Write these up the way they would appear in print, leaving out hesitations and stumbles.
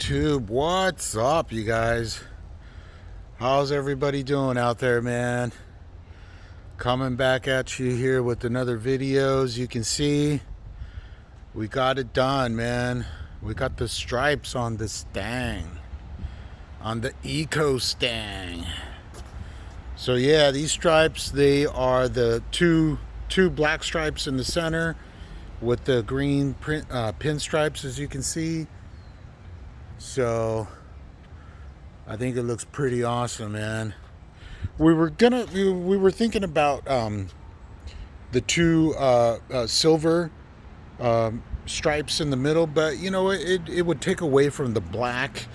YouTube, what's up, you guys? How's everybody doing out there, man? Coming back at you here with another video. As you can see, we got it done, man. We got the stripes on the Stang, on the Eco Stang. So yeah, these stripes, they are the two black stripes in the center with the green pinstripes, as you can see. So I think it looks pretty awesome, man. We were thinking about the two silver stripes in the middle, but you know, it would take away from the black,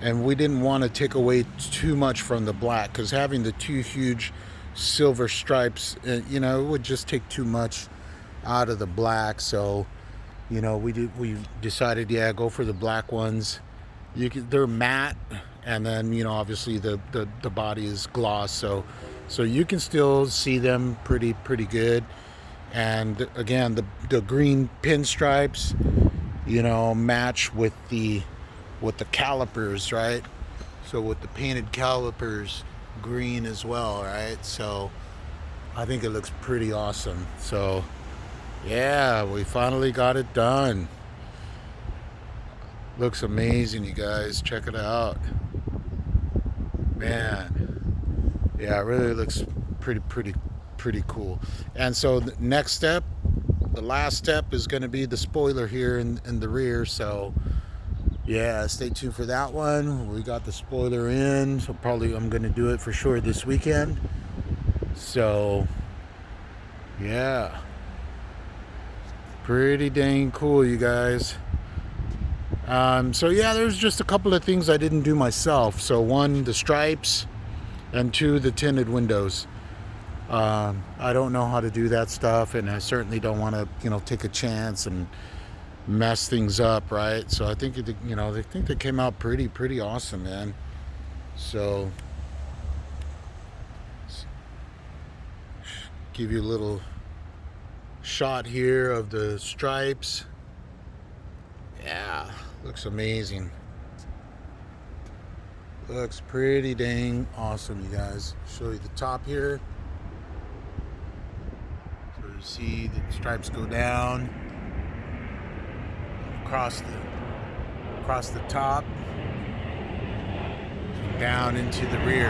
and we didn't want to take away too much from the black, because having the two huge silver stripes, you know, it would just take too much out of the black. So you know, we decided, yeah, go for the black ones. They're matte, and then, you know, obviously the body is gloss, so you can still see them pretty good. And again, the green pinstripes, you know, match with the calipers, right? So with the painted calipers, green as well, right? So I think it looks pretty awesome. So yeah, we finally got it done. Looks amazing, you guys. Check it out, man. Yeah, it really looks pretty cool. And so the next step, the last step, is going to be the spoiler here in the rear. So yeah, stay tuned for that one. We got the spoiler in, so probably I'm going to do it for sure this weekend. So yeah, pretty dang cool, you guys. So yeah, there's just a couple of things I didn't do myself. So one, the stripes, and two, the tinted windows. I don't know how to do that stuff, and I certainly don't want to, you know, take a chance and mess things up, right? So I think, you know, they think they came out pretty awesome, man. So give you a little shot here of the stripes. Yeah, looks amazing. Looks pretty dang awesome, you guys. Show you the top here. So you see the stripes go down across the top, down into the rear.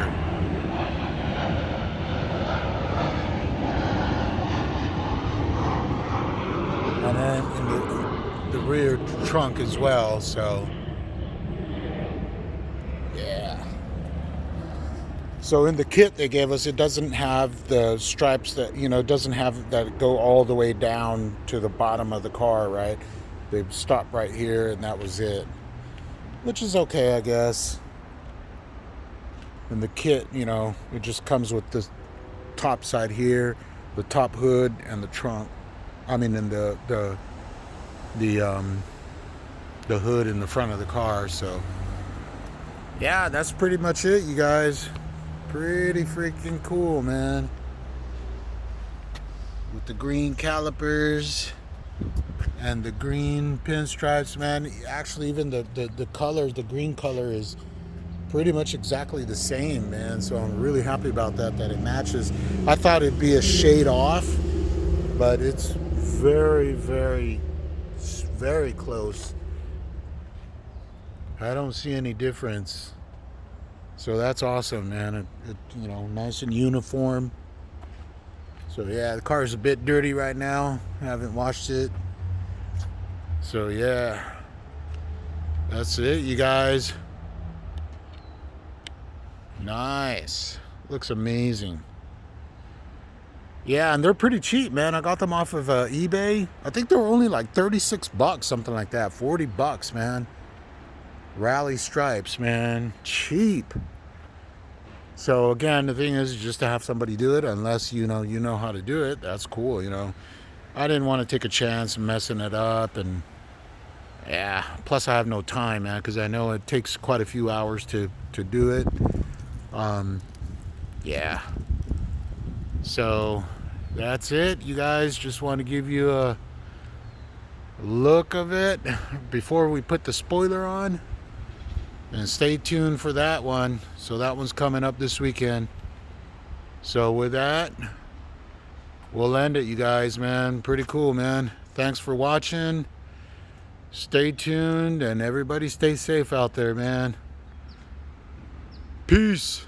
And then in the rear trunk as well. So yeah. So in the kit they gave us, it doesn't have the stripes that, you know, doesn't have that go all the way down to the bottom of the car, right? They stop right here, and that was it, which is okay, I guess. In the kit, you know, it just comes with the top side here, the top hood, and the trunk. I mean, in the hood in the front of the car. So yeah, that's pretty much it, you guys. Pretty freaking cool, man. With the green calipers and the green pinstripes, man. Actually, even the color, the green color is pretty much exactly the same, man. So I'm really happy about that it matches. I thought it'd be a shade off, but it's very, very, very close. I don't see any difference. So that's awesome, man. It you know, nice and uniform. So yeah, the car's a bit dirty right now. I haven't washed it. So yeah, that's it, you guys. Nice. Looks amazing. Yeah, and they're pretty cheap, man. I got them off of eBay. I think they were only like 36 bucks, something like that. 40 bucks, man. Rally stripes, man. Cheap. So again, the thing is just to have somebody do it, unless you know how to do it. That's cool, you know. I didn't want to take a chance messing it up, and yeah, plus I have no time, man, because I know it takes quite a few hours to do it. Yeah, so that's it, you guys. Just want to give you a look of it before we put the spoiler on, and stay tuned for that one. So that one's coming up this weekend. So with that, we'll end it, you guys, man. Pretty cool, man. Thanks for watching. Stay tuned, and everybody stay safe out there, man. Peace.